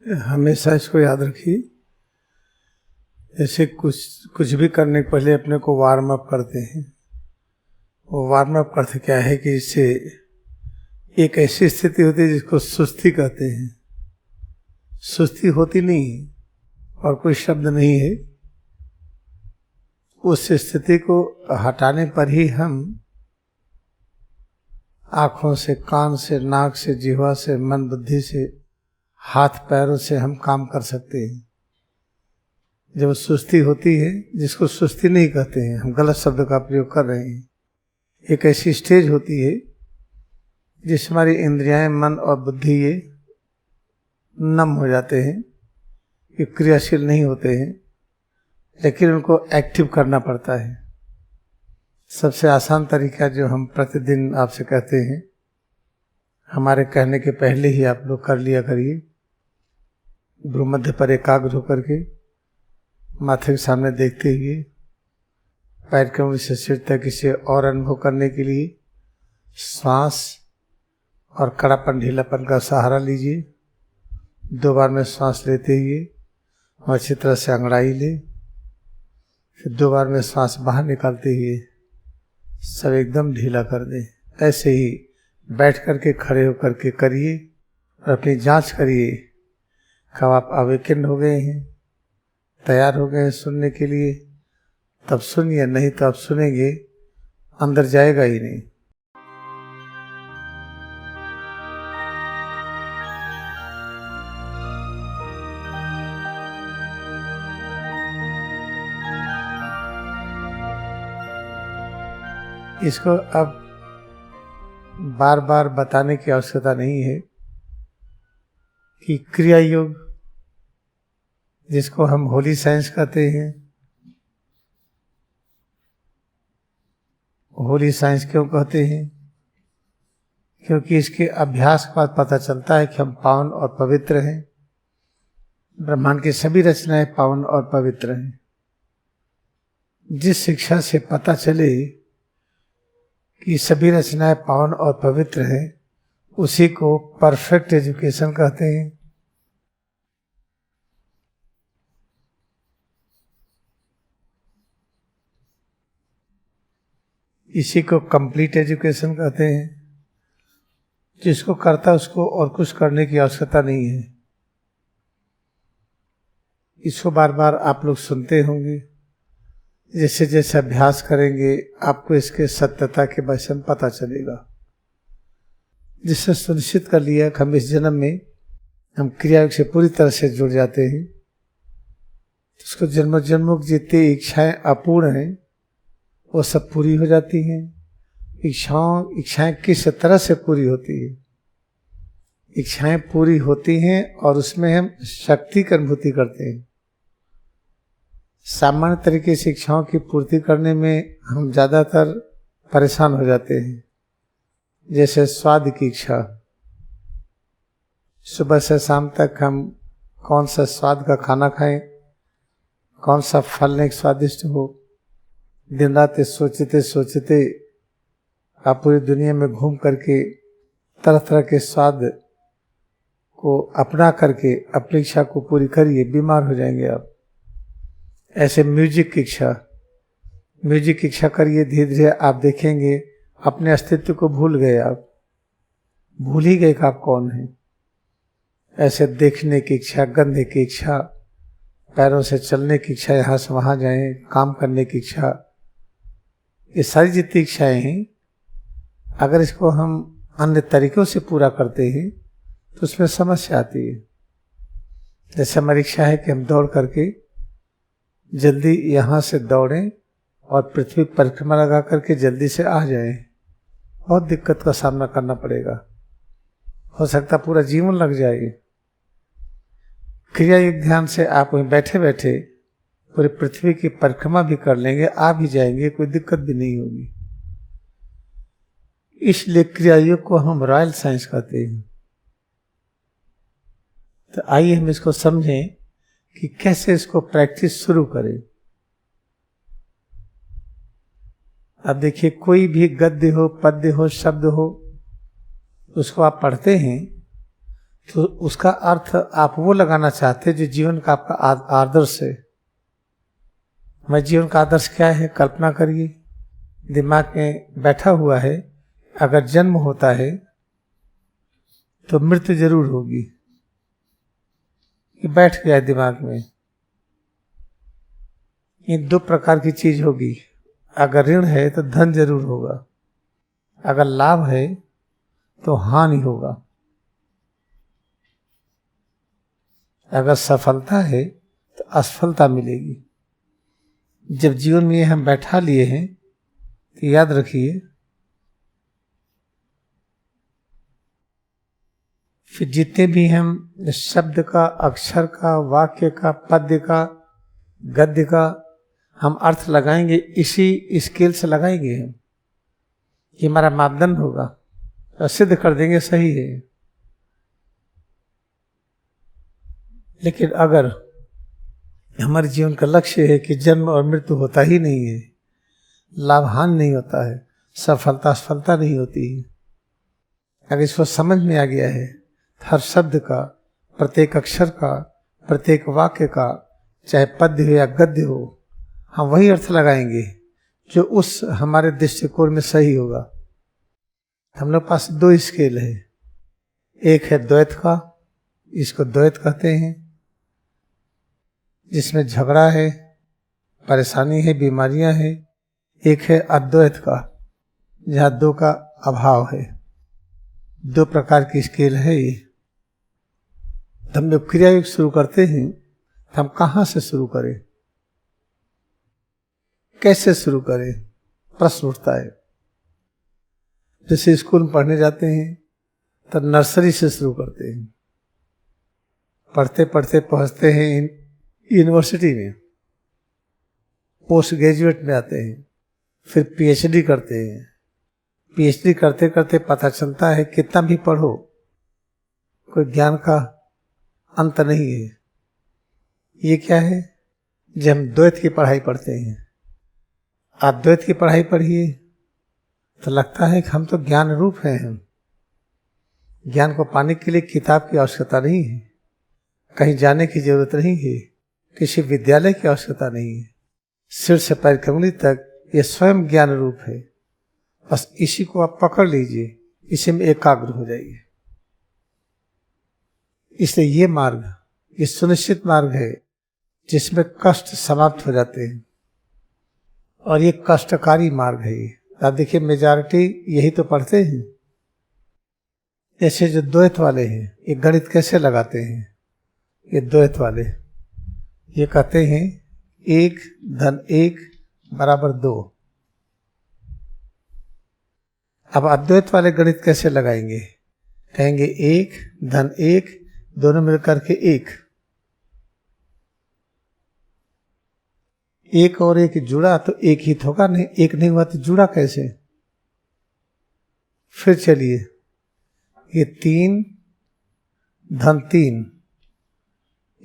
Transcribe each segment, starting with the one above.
हमेशा इसको याद रखिए, जैसे कुछ भी करने के पहले अपने को वार्म अप करते हैं। वो वार्म अप करते क्या है कि इससे एक ऐसी स्थिति होती है जिसको सुस्ती कहते हैं। सुस्ती होती नहीं है और कोई शब्द नहीं है। उस स्थिति को हटाने पर ही हम आँखों से, कान से, नाक से, जिह्वा से, मन बुद्धि से, हाथ पैरों से हम काम कर सकते हैं। जब सुस्ती होती है, जिसको सुस्ती नहीं कहते हैं, हम गलत शब्द का प्रयोग कर रहे हैं। एक ऐसी स्टेज होती है जिस हमारी इंद्रियां, मन और बुद्धि ये नम हो जाते हैं, ये क्रियाशील नहीं होते हैं, लेकिन उनको एक्टिव करना पड़ता है। सबसे आसान तरीका जो हम प्रतिदिन आपसे कहते हैं, हमारे कहने के पहले ही आप लोग कर लिया करिए। भ्रूमध्य पर एकाग्र होकर के माथे के सामने देखते हुए पैर के विशेष तक इसे और अनुभव करने के लिए श्वास और कड़ापन, ढीलापन का सहारा लीजिए। 2 बार में श्वास लेते हुए अच्छी तरह से अंगड़ाई ले, फिर 2 बार में श्वास बाहर निकालते हुए सब एकदम ढीला कर दें। ऐसे ही बैठ करके, खड़े होकर के करिए और अपनी जांच करिए कब आप अवेकन हो गए हैं, तैयार हो गए हैं सुनने के लिए। तब सुनिए, नहीं तो आप सुनेंगे अंदर जाएगा ही नहीं। इसको अब बार बार बताने की आवश्यकता नहीं है कि क्रिया योग, जिसको हम होली साइंस कहते हैं, होली साइंस क्यों कहते हैं? क्योंकि इसके अभ्यास के बाद पता चलता है कि हम पावन और पवित्र हैं। ब्रह्मांड की सभी रचनाएं पावन और पवित्र हैं। जिस शिक्षा से पता चले कि सभी रचनाएं पावन और पवित्र हैं, उसी को परफेक्ट एजुकेशन कहते हैं। इसी को कंप्लीट एजुकेशन कहते हैं। जिसको करता उसको और कुछ करने की आवश्यकता नहीं है। इसको बार बार आप लोग सुनते होंगे। जैसे जैसे अभ्यास करेंगे आपको इसके सत्यता के विषय में पता चलेगा। जिससे सुनिश्चित कर लिया कि हम इस जन्म में हम क्रिया से पूरी तरह से जुड़ जाते हैं, तो उसको जन्म जन्मों की जितनी इच्छाएं अपूर्ण हैं वो सब पूरी हो जाती हैं। इच्छाएं किस तरह से पूरी होती है? इच्छाएं पूरी होती हैं और उसमें हम शक्ति की अनुभूति करते हैं। सामान्य तरीके से इच्छाओं की पूर्ति करने में हम ज्यादातर परेशान हो जाते हैं। जैसे स्वाद की इच्छा, सुबह से शाम तक हम कौन सा स्वाद का खाना खाएं, कौन सा फल नहीं स्वादिष्ट हो, दिन रात सोचते सोचते आप पूरी दुनिया में घूम करके तरह तरह के स्वाद को अपना करके अपनी इच्छा को पूरी करिए, बीमार हो जाएंगे आप। ऐसे म्यूजिक की इच्छा करिए, धीरे धीरे आप देखेंगे अपने अस्तित्व को भूल गए। आप भूल ही गए कि आप कौन हैं। ऐसे देखने की इच्छा, गंध की इच्छा, पैरों से चलने की इच्छा, यहाँ से वहाँ जाएं, काम करने की इच्छा, ये सारी जितनी इच्छाएं हैं, अगर इसको हम अन्य तरीकों से पूरा करते हैं तो उसमें समस्या आती है। जैसे हमारी इच्छा है कि हम दौड़ करके जल्दी यहाँ से दौड़ें और पृथ्वी परिक्रमा लगा करके जल्दी से आ जाएं, बहुत दिक्कत का सामना करना पड़ेगा। हो सकता पूरा जीवन लग जाए। क्रिया योग ध्यान से आप वहीं बैठे बैठे पूरी पृथ्वी की परिक्रमा भी कर लेंगे, आ भी जाएंगे, कोई दिक्कत भी नहीं होगी। इसलिए क्रिया योग को हम रॉयल साइंस कहते हैं। तो आइए हम इसको समझें कि कैसे इसको प्रैक्टिस शुरू करें। अब देखिए, कोई भी गद्य हो, पद्य हो, शब्द हो, उसको आप पढ़ते हैं तो उसका अर्थ आप वो लगाना चाहते जो जीवन का आपका आदर्श है। मैं जीवन का आदर्श क्या है, कल्पना करिए, दिमाग में बैठा हुआ है, अगर जन्म होता है तो मृत्यु जरूर होगी, ये बैठ गया दिमाग में। ये दो प्रकार की चीज होगी, अगर ऋण है तो धन जरूर होगा, अगर लाभ है तो हानि होगा, अगर सफलता है तो असफलता मिलेगी। जब जीवन में ये हम बैठा लिए हैं तो याद रखिए, फिर जितने भी हम शब्द का, अक्षर का, वाक्य का, पद्य का, गद्य का हम अर्थ लगाएंगे, इसी स्केल से लगाएंगे हम, ये हमारा मापदंड होगा और सिद्ध कर देंगे सही है। लेकिन अगर हमारे जीवन का लक्ष्य है कि जन्म और मृत्यु होता ही नहीं है, लाभ हानि नहीं होता है, सफलता असफलता नहीं होती है, अगर इसको समझ में आ गया है, हर शब्द का, प्रत्येक अक्षर का, प्रत्येक वाक्य का, चाहे पद्य हो या गद्य हो, हम वही अर्थ लगाएंगे जो उस हमारे दृष्टिकोण में सही होगा। हम लोग पास दो स्केल है, एक है द्वैत का, इसको द्वैत कहते हैं, जिसमें झगड़ा है, परेशानी है, बीमारियां हैं। एक है अद्वैत का, जहाँ दो का अभाव है। दो प्रकार की स्केल है ये। हम जब क्रिया योग शुरू करते हैं तो हम कहाँ से शुरू करें, कैसे शुरू करें, प्रश्न उठता है। जैसे स्कूल में पढ़ने जाते हैं तो नर्सरी से शुरू करते हैं, पढ़ते पढ़ते पहुंचते हैं यूनिवर्सिटी में, पोस्ट ग्रेजुएट में आते हैं, फिर पीएचडी करते हैं। पीएचडी करते करते पता चलता है कितना भी पढ़ो कोई ज्ञान का अंत नहीं है। ये क्या है, जब हम द्वैत की पढ़ाई पढ़ते हैं, अद्वैत की पढ़ाई पढ़िए तो लगता है कि हम तो ज्ञान रूप हैं। हम ज्ञान को पाने के लिए किताब की आवश्यकता नहीं है, कहीं जाने की जरूरत नहीं है, किसी विद्यालय की आवश्यकता नहीं है। सिर से पैर की उंगली तक ये स्वयं ज्ञान रूप है। बस इसी को आप पकड़ लीजिए, इसी में एकाग्र हो जाइए। इसलिए ये मार्ग, ये सुनिश्चित मार्ग है जिसमें कष्ट समाप्त हो जाते हैं, और ये कष्टकारी मार्ग है। ये आप देखिए, मेजॉरिटी यही तो पढ़ते हैं। जैसे जो द्वैत वाले हैं, ये गणित कैसे लगाते हैं, ये द्वैत वाले ये कहते हैं 1 धन 1 बराबर 2। अब अद्वैत वाले गणित कैसे लगाएंगे, कहेंगे 1 धन 1 दोनों मिलकर के 1। एक और एक जुड़ा तो एक ही तो होगा, नहीं एक नहीं हुआ तो जुड़ा कैसे। फिर चलिए, ये 3 धन 3,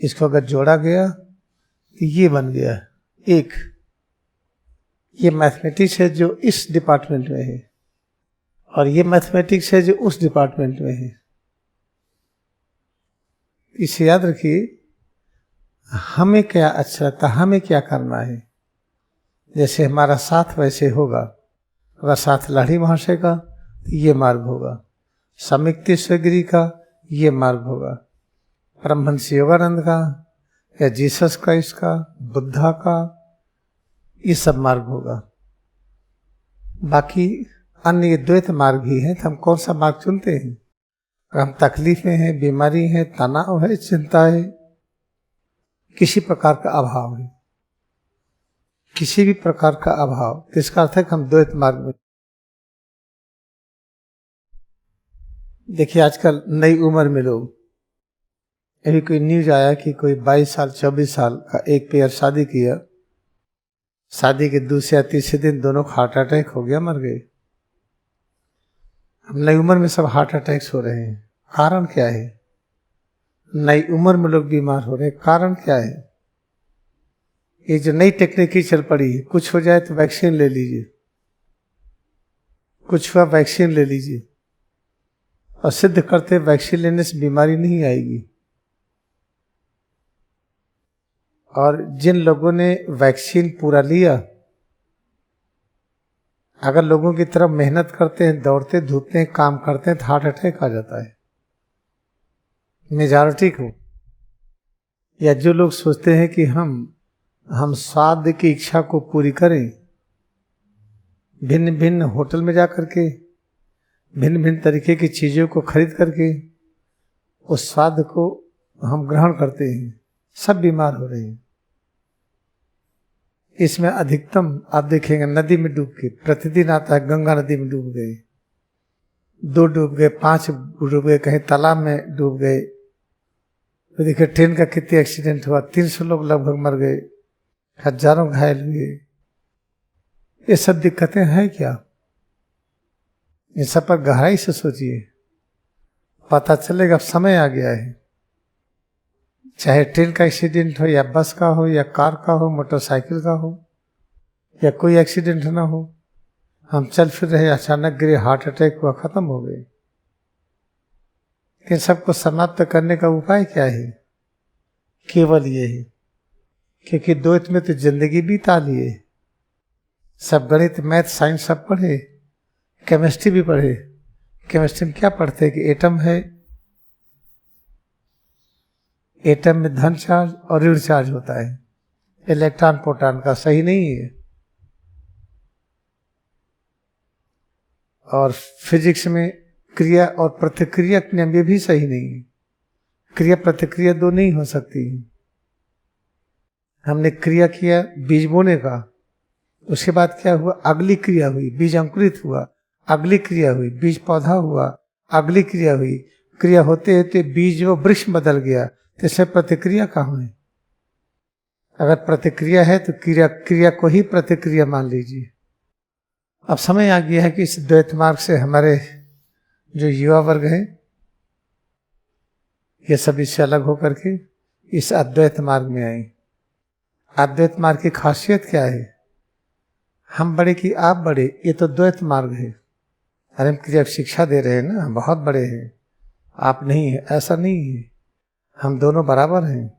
इसको अगर जोड़ा गया तो ये बन गया 1। ये मैथमेटिक्स है जो इस डिपार्टमेंट में है, और ये मैथमेटिक्स है जो उस डिपार्टमेंट में है। इसे याद रखिए, हमें क्या अच्छा लगता, हमें क्या करना है। जैसे हमारा साथ वैसे होगा, अगर साथ लाड़ी महाशय का तो ये मार्ग होगा, समिक्ति स्वगिरी का ये मार्ग होगा, परमहंस योगानंद का या जीसस क्राइस्ट का, बुद्धा का, ये सब मार्ग होगा। बाकी अन्य द्वैत मार्ग ही है, तो हम कौन सा मार्ग चुनते हैं। हम तकलीफ में हैं, बीमारी है, तनाव है, चिंता है, किसी प्रकार का अभाव है, किसी भी प्रकार का अभाव, इसका अर्थ है कि हम द्वैत मार्ग में। देखिए आजकल नई उम्र में लोग, अभी कोई न्यूज आया कि कोई 22 साल 24 साल का एक पेयर शादी किया, शादी के दूसरे या तीसरे दिन दोनों को हार्ट अटैक हो गया, मर गए। अब नई उम्र में सब हार्ट अटैक्स हो रहे हैं, कारण क्या है। नई उम्र में लोग बीमार हो रहे हैं, कारण क्या है। ये जो नई टेक्निक चल पड़ी है, कुछ हो जाए तो वैक्सीन ले लीजिए, कुछ हुआ वैक्सीन ले लीजिए, और सिद्ध करते वैक्सीन लेने से बीमारी नहीं आएगी। और जिन लोगों ने वैक्सीन पूरा लिया, अगर लोगों की तरफ मेहनत करते हैं, दौड़ते धूपते हैं, काम करते हैं, तो हार्ट अटैक आ जाता है मेजॉरिटी को। या जो लोग सोचते हैं कि हम स्वाद की इच्छा को पूरी करें, भिन्न भिन्न होटल में जा करके भिन्न भिन्न तरीके की चीजों को खरीद करके उस स्वाद को हम ग्रहण करते हैं, सब बीमार हो रहे हैं। इसमें अधिकतम आप देखेंगे नदी में डूब के, प्रतिदिन आता है गंगा नदी में डूब गए, 2 डूब गए, 5 डूब गए, कहीं तालाब में डूब गए। तो देखिए ट्रेन का कितने एक्सीडेंट हुआ, 300 लोग लगभग मर गए, हजारों घायल हुए। ये सब दिक्कतें हैं क्या? इन सब पर गहराई से सोचिए, पता चलेगा। समय आ गया है, चाहे ट्रेन का एक्सीडेंट हो या बस का हो या कार का हो, मोटरसाइकिल का हो, या कोई एक्सीडेंट ना हो, हम चल फिर रहे, अचानक गिरे, हार्ट अटैक हुआ, खत्म हो गए। इन सबको समाप्त करने का उपाय क्या है? केवल ये है, क्योंकि द्वैत में तो जिंदगी बिता लिए, सब गणित मैथ साइंस सब पढ़े, केमिस्ट्री भी पढ़े। केमिस्ट्री में क्या पढ़ते हैं कि एटम है, एटम में धन चार्ज और ऋण चार्ज होता है, इलेक्ट्रॉन प्रोटॉन का, सही नहीं है। और फिजिक्स में क्रिया और प्रतिक्रिया के नियम ये भी सही नहीं है, क्रिया प्रतिक्रिया 2 नहीं हो सकती। हमने क्रिया किया बीज बोने का, उसके बाद क्या हुआ, अगली क्रिया हुई, बीज अंकुरित हुआ, अगली क्रिया हुई, बीज पौधा हुआ, अगली क्रिया हुई, क्रिया होते होते बीज वो वृक्ष बदल गया, तो इसमें प्रतिक्रिया कहाँ है? अगर प्रतिक्रिया है तो क्रिया को ही प्रतिक्रिया मान लीजिए। अब समय आ गया है कि इस द्वैत मार्ग से हमारे जो युवा वर्ग है, ये सब इससे अलग होकर के इस अद्वैत मार्ग में आए। अद्वैत मार्ग की खासियत क्या है? हम बड़े कि आप बड़े, ये तो द्वैत मार्ग है। अरे हम क्रिया शिक्षा दे रहे हैं ना, हम बहुत बड़े हैं, आप नहीं है, ऐसा नहीं है। हम दोनों बराबर हैं,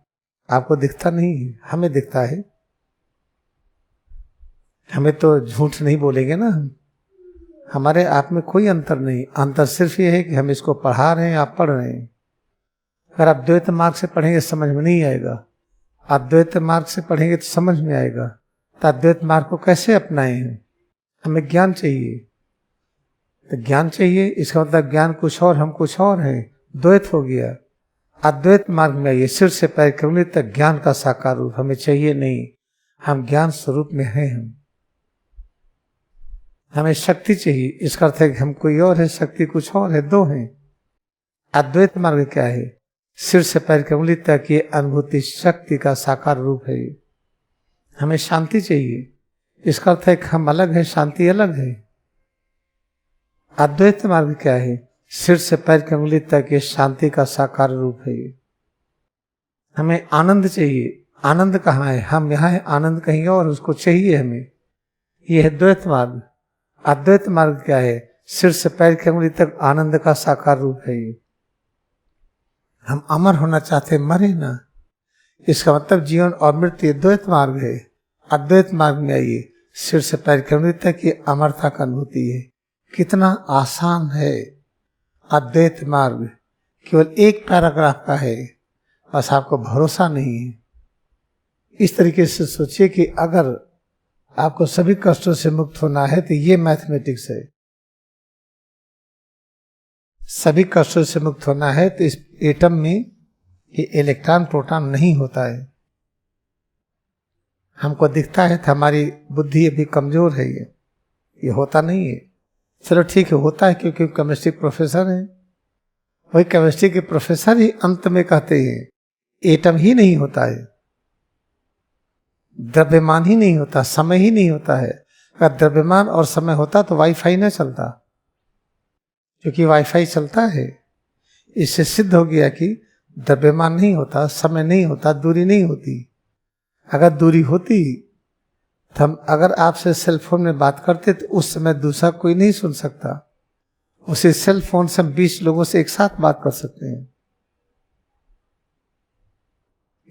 आपको दिखता नहीं है, हमें दिखता है। हमें तो झूठ नहीं बोलेंगे ना, हमारे आप में कोई अंतर नहीं। अंतर सिर्फ ये है कि हम इसको पढ़ा रहे हैं, आप पढ़ रहे हैं। अगर आप द्वैत मार्ग से पढ़ेंगे समझ में नहीं आएगा, आप द्वैत मार्ग से पढ़ेंगे तो समझ में आएगा। तो अद्वैत मार्ग को कैसे अपनाए हैं? हमें ज्ञान चाहिए, तो ज्ञान चाहिए, इसका मतलब ज्ञान कुछ और, हम कुछ और हैं, द्वैत हो गया। अद्वैत मार्ग में आइए, सिर से पैर की उंगली तक ज्ञान का साकार रूप हमें चाहिए नहीं, हम ज्ञान स्वरूप में हैं। हमें शक्ति चाहिए, इसका अर्थ है कि हम कोई और है, शक्ति कुछ और है, 2 हैं। अद्वैत मार्ग क्या है? सिर से पैर की उंगली तक ये अनुभूति शक्ति का साकार रूप है। हमें शांति चाहिए, इसका अर्थ है कि हम अलग है, शांति अलग है। अद्वैत मार्ग क्या है? सिर से पैर की उंगली तक ये शांति का साकार रूप है। हमें आनंद चाहिए, आनंद कहाँ है? हम यहाँ है, आनंद कहीं और, उसको चाहिए हमें। ये है द्वैत मार्ग। अद्वैत मार्ग क्या है? सिर से पैर की उंगली तक आनंद का साकार रूप है। ये हम अमर होना चाहते, मरे ना, इसका मतलब जीवन और मृत्यु द्वैत मार्ग है। अद्वैत मार्ग में आइए, सिर से पैर की उंगली तक ये अमरता का अनुभूति है। कितना आसान है अद्वैत मार्ग, केवल 1 पैराग्राफ का है, बस आपको भरोसा नहीं है। इस तरीके से सोचिए कि अगर आपको सभी कष्टों से मुक्त होना है तो ये मैथमेटिक्स है। सभी कष्टों से मुक्त होना है तो इस एटम में ये इलेक्ट्रॉन प्रोटॉन नहीं होता है। हमको दिखता है तो हमारी बुद्धि अभी कमजोर है, ये होता नहीं है। चलो ठीक है, होता है क्योंकि केमिस्ट्री प्रोफेसर है, वही केमिस्ट्री के प्रोफेसर ही अंत में कहते हैं एटम ही नहीं होता है, द्रव्यमान ही नहीं होता, समय ही नहीं होता है। अगर द्रव्यमान और समय होता तो वाईफाई न चलता, क्योंकि वाईफाई चलता है। इससे सिद्ध हो गया कि द्रव्यमान नहीं होता, समय नहीं होता, दूरी नहीं होती। अगर दूरी होती तो हम अगर आपसे सेलफोन में बात करते तो उस समय दूसरा कोई नहीं सुन सकता, उसी सेल फोन से हम 20 लोगों से एक साथ बात कर सकते हैं।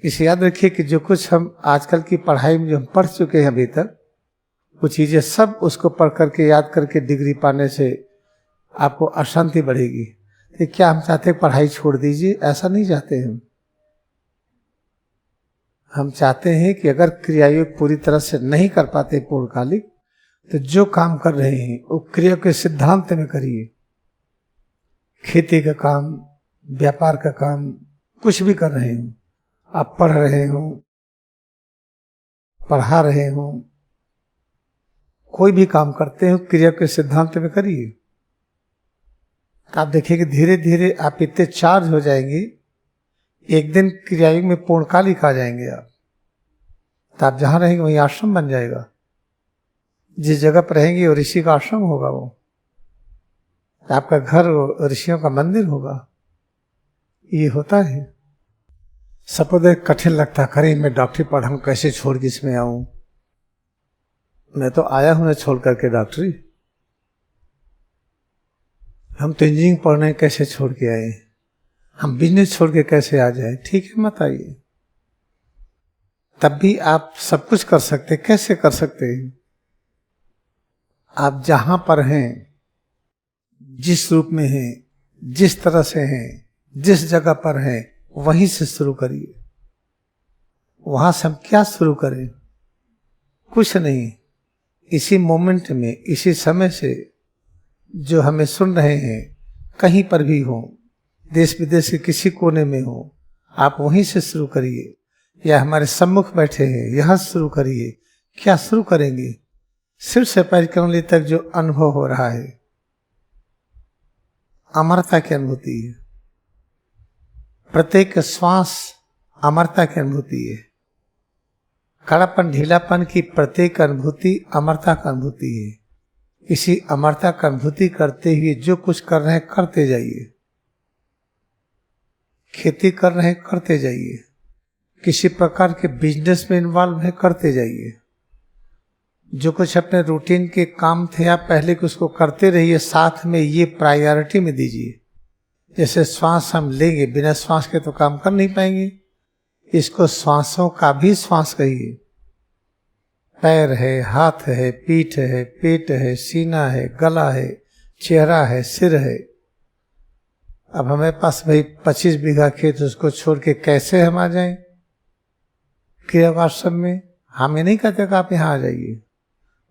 इसे याद रखिए कि जो कुछ हम आजकल की पढ़ाई में जो हम पढ़ चुके हैं अभी तक, वो चीजें सब उसको पढ़ करके याद करके डिग्री पाने से आपको अशांति बढ़ेगी। तो क्या हम चाहते हैं पढ़ाई छोड़ दीजिए? ऐसा नहीं चाहते हम चाहते हैं कि अगर क्रियायोग पूरी तरह से नहीं कर पाते पूर्णकालिक, तो जो काम कर रहे हैं वो क्रिया के सिद्धांत में करिए। खेती का काम, व्यापार का काम, कुछ भी कर रहे हो, आप पढ़ रहे हो, पढ़ा रहे हो, कोई भी काम करते हो क्रिया के सिद्धांत में करिए। आप देखिए धीरे धीरे आप इतने चार्ज हो जाएंगे, एक दिन क्रियायोग में पूर्णकालिक आ जाएंगे आप। तो आप जहां रहेंगे वहीं आश्रम बन जाएगा। जिस जगह पर रहेंगे वो ऋषि का आश्रम होगा, वो आपका घर ऋषियों का मंदिर होगा। ये होता है। सबको कठिन लगता, करे मैं डॉक्टरी पढ़ाऊं, कैसे छोड़ के इसमें आऊं? मैं तो आया हूं ना छोड़ करके डॉक्टरी। हम तो इंजीनियरिंग पढ़ने कैसे छोड़ के आए? हम बिजनेस छोड़ के कैसे आ जाए? ठीक है, मत आइए। तब भी आप सब कुछ कर सकते। कैसे कर सकते हैं? आप जहां पर हैं, जिस रूप में हैं, जिस तरह से हैं, जिस जगह पर हैं, वहीं से शुरू करिए। वहां से हम क्या शुरू करें? कुछ नहीं। इसी मोमेंट में, इसी समय से जो हमें सुन रहे हैं, कहीं पर भी हो, देश विदेश के किसी कोने में हो, आप वहीं से शुरू करिए। या हमारे सम्मुख बैठे हैं, यहां शुरू करिए। क्या शुरू करेंगे? सिर से पैर की उंगली तक जो अनुभव हो रहा है, अमरता की अनुभूति है। प्रत्येक श्वास अमरता की अनुभूति है। कड़ापन, ढीलापन की प्रत्येक अनुभूति अमरता का अनुभूति है। इसी अमरता का अनुभूति करते हुए जो कुछ कर रहे हैं करते जाइए। खेती कर रहे हैं करते जाइए। किसी प्रकार के बिजनेस में इन्वॉल्व है करते जाइए। जो कुछ अपने रूटीन के काम थे आप पहले के उसको करते रहिए, साथ में ये प्रायोरिटी में दीजिए। जैसे श्वास हम लेंगे, बिना श्वास के तो काम कर नहीं पाएंगे। इसको श्वासों का भी श्वास कहिए। पैर है, हाथ है, पीठ है, पेट है, सीना है, गला है, चेहरा है, सिर है। अब हमारे पास भाई 25 बीघा खेत, उसको छोड़ के कैसे हम आ जाएं क्रियावाश्रम में? हम ये नहीं कहते कि आप यहाँ आ जाइए।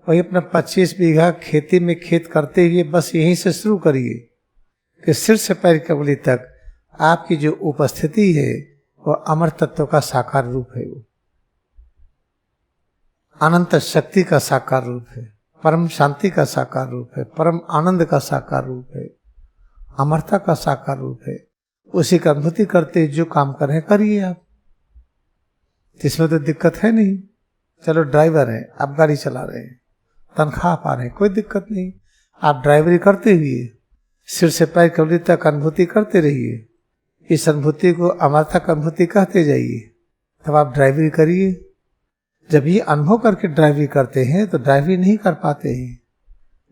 वही अपना 25 बीघा खेती में खेत करते हुए बस यहीं से शुरू करिए कि सिर से पैर की उंगली तक आपकी जो उपस्थिति है वह अमर तत्व का साकार रूप है। वो अनंत शक्ति का साकार रूप है, परम शांति का साकार रूप है, परम आनंद का साकार रूप है, अमरता का साकार रूप है। उसी का अनुभूति करते जो काम कर रहे हैं करिए आप। इसमें तो दिक्कत है नहीं। चलो ड्राइवर हैं, आप गाड़ी चला रहे हैं, तनख्वाह पा रहे हैं, कोई दिक्कत नहीं। आप ड्राइवरी करते हुए सिर से पैर की उंगली तक अनुभूति करते रहिए। इस अनुभूति को अमरता का अनुभूति कहते जाइए। तब आप ड्राइवरी करिए। जब ये अनुभव करके ड्राइवरी करते हैं तो ड्राइवरी नहीं कर पाते हैं,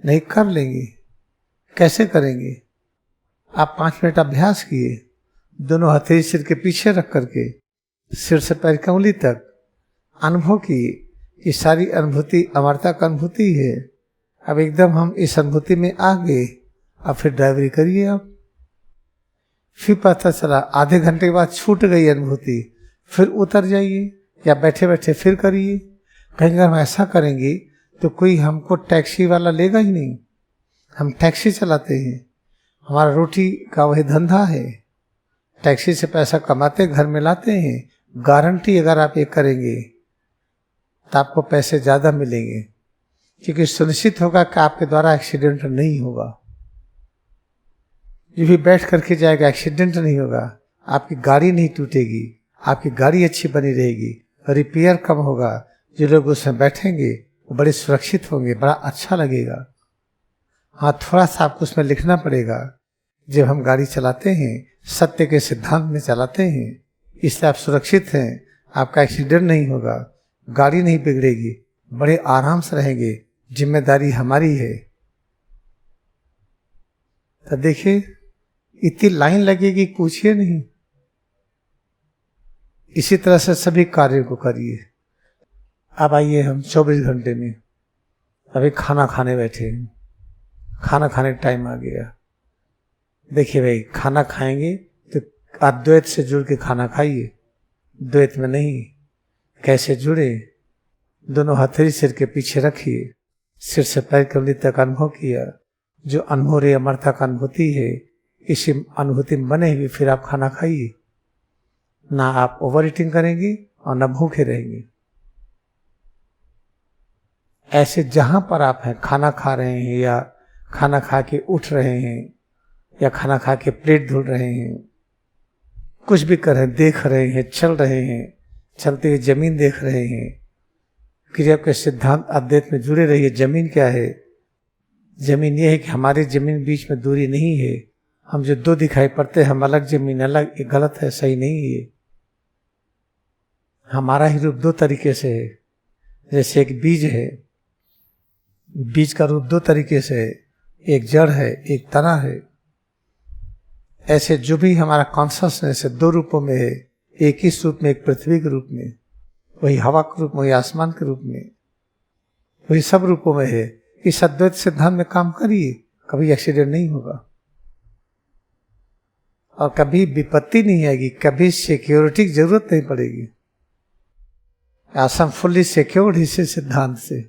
नहीं कर लेंगे। कैसे करेंगे? आप 5 मिनट अभ्यास किए, दोनों हथेली सिर के पीछे रख करके सिर से पैर की उंगली तक अनुभव किए। ये सारी अनुभूति अमरता का अनुभूति है। अब एकदम हम इस अनुभूति में आ गए। अब फिर ड्राइवरी करिए आप। फिर पता चला आधे घंटे के बाद छूट गई अनुभूति, फिर उतर जाइए या बैठे बैठे फिर करिए। कहीं हम ऐसा करेंगे तो कोई हमको टैक्सी वाला लेगा ही नहीं। हम टैक्सी चलाते हैं, हमारा रोटी का वही धंधा है। टैक्सी से पैसा कमाते, घर में लाते हैं। गारंटी अगर आप ये करेंगे तो आपको पैसे ज्यादा मिलेंगे, क्योंकि सुनिश्चित होगा कि आपके द्वारा एक्सीडेंट नहीं होगा। ये भी बैठ करके जाएगा, एक्सीडेंट नहीं होगा, आपकी गाड़ी नहीं टूटेगी, आपकी गाड़ी अच्छी बनी रहेगी, रिपेयर कम होगा। जो लोग उसमें बैठेंगे वो बड़े सुरक्षित होंगे, बड़ा अच्छा लगेगा। हाँ, थोड़ा सा आपको उसमें लिखना पड़ेगा। जब हम गाड़ी चलाते हैं सत्य के सिद्धांत में चलाते हैं, इसलिए आप सुरक्षित हैं, आपका एक्सीडेंट नहीं होगा, गाड़ी नहीं बिगड़ेगी, बड़े आराम से रहेंगे। जिम्मेदारी हमारी है। तो देखिए इतनी लाइन लगेगी, पूछिए नहीं। इसी तरह से सभी कार्यों को करिए। अब आइए हम 24 घंटे में अभी खाना खाने बैठे हैं, खाना खाने का टाइम आ गया। देखिए भाई, खाना खाएंगे तो अद्वैत से जुड़ के खाना खाइए, द्वैत में नहीं। कैसे जुड़े? दोनों हथेली सिर के पीछे रखिए, सिर से पैर कमली तक अनुभव किया। जो अनुभव रे अमरता का अनुभूति है, इसी अनुभूति में बने हुए फिर आप खाना खाइए। ना आप ओवर ईटिंग करेंगे और ना भूखे रहेंगे। ऐसे जहां पर आप हैं, खाना खा रहे हैं या खाना खा के उठ रहे हैं या खाना खा के प्लेट धुल रहे हैं, कुछ भी कर रहे हैं, देख रहे हैं, चल रहे हैं, चलते हुए जमीन देख रहे हैं, क्रिया के सिद्धांत अद्वैत में जुड़े रहिए। जमीन क्या है? जमीन यह है कि हमारी जमीन बीच में दूरी नहीं है। हम जो दो दिखाई पड़ते हैं, हम अलग जमीन अलग, ये गलत है, सही नहीं है। हमारा ही रूप दो तरीके से है। जैसे एक बीज है, बीज का रूप दो तरीके से है, एक जड़ है, एक तना है। ऐसे जो भी हमारा कॉन्शसनेस है, दो रूपों में है, एक ही रूप में, एक पृथ्वी के रूप में, वही हवा के रूप में, वही आसमान के रूप में, वही सब रूपों में है। इस अद्वैत सिद्धांत में काम करिए, कभी एक्सीडेंट नहीं होगा और कभी विपत्ति नहीं आएगी, कभी सिक्योरिटी की जरूरत नहीं पड़ेगी। आसम फुल्ली सिक्योर्ड इस सिद्धांत से।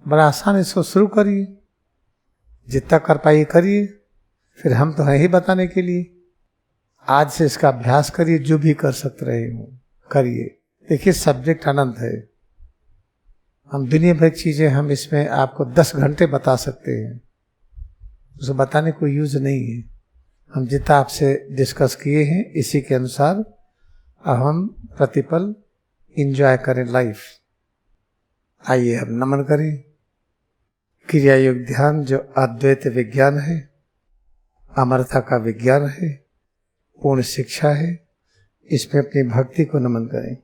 बड़ा आसान, इसको शुरू करिए, जितना कर पाइए करिए, फिर हम तो हैं ही बताने के लिए। आज से इसका अभ्यास करिए, जो भी कर सकते रहे हो करिए। देखिए सब्जेक्ट अनंत है, हम दुनिया भर की चीजें हम इसमें आपको 10 घंटे बता सकते हैं, उसे बताने को यूज नहीं है। हम जितना आपसे डिस्कस किए हैं इसी के अनुसार अब हम प्रतिपल इंजॉय करें लाइफ। आइए हम नमन करें। क्रिया योग ध्यान जो अद्वैत विज्ञान है, अमरता का विज्ञान है, पूर्ण शिक्षा है, इसमें अपनी भक्ति को नमन करें।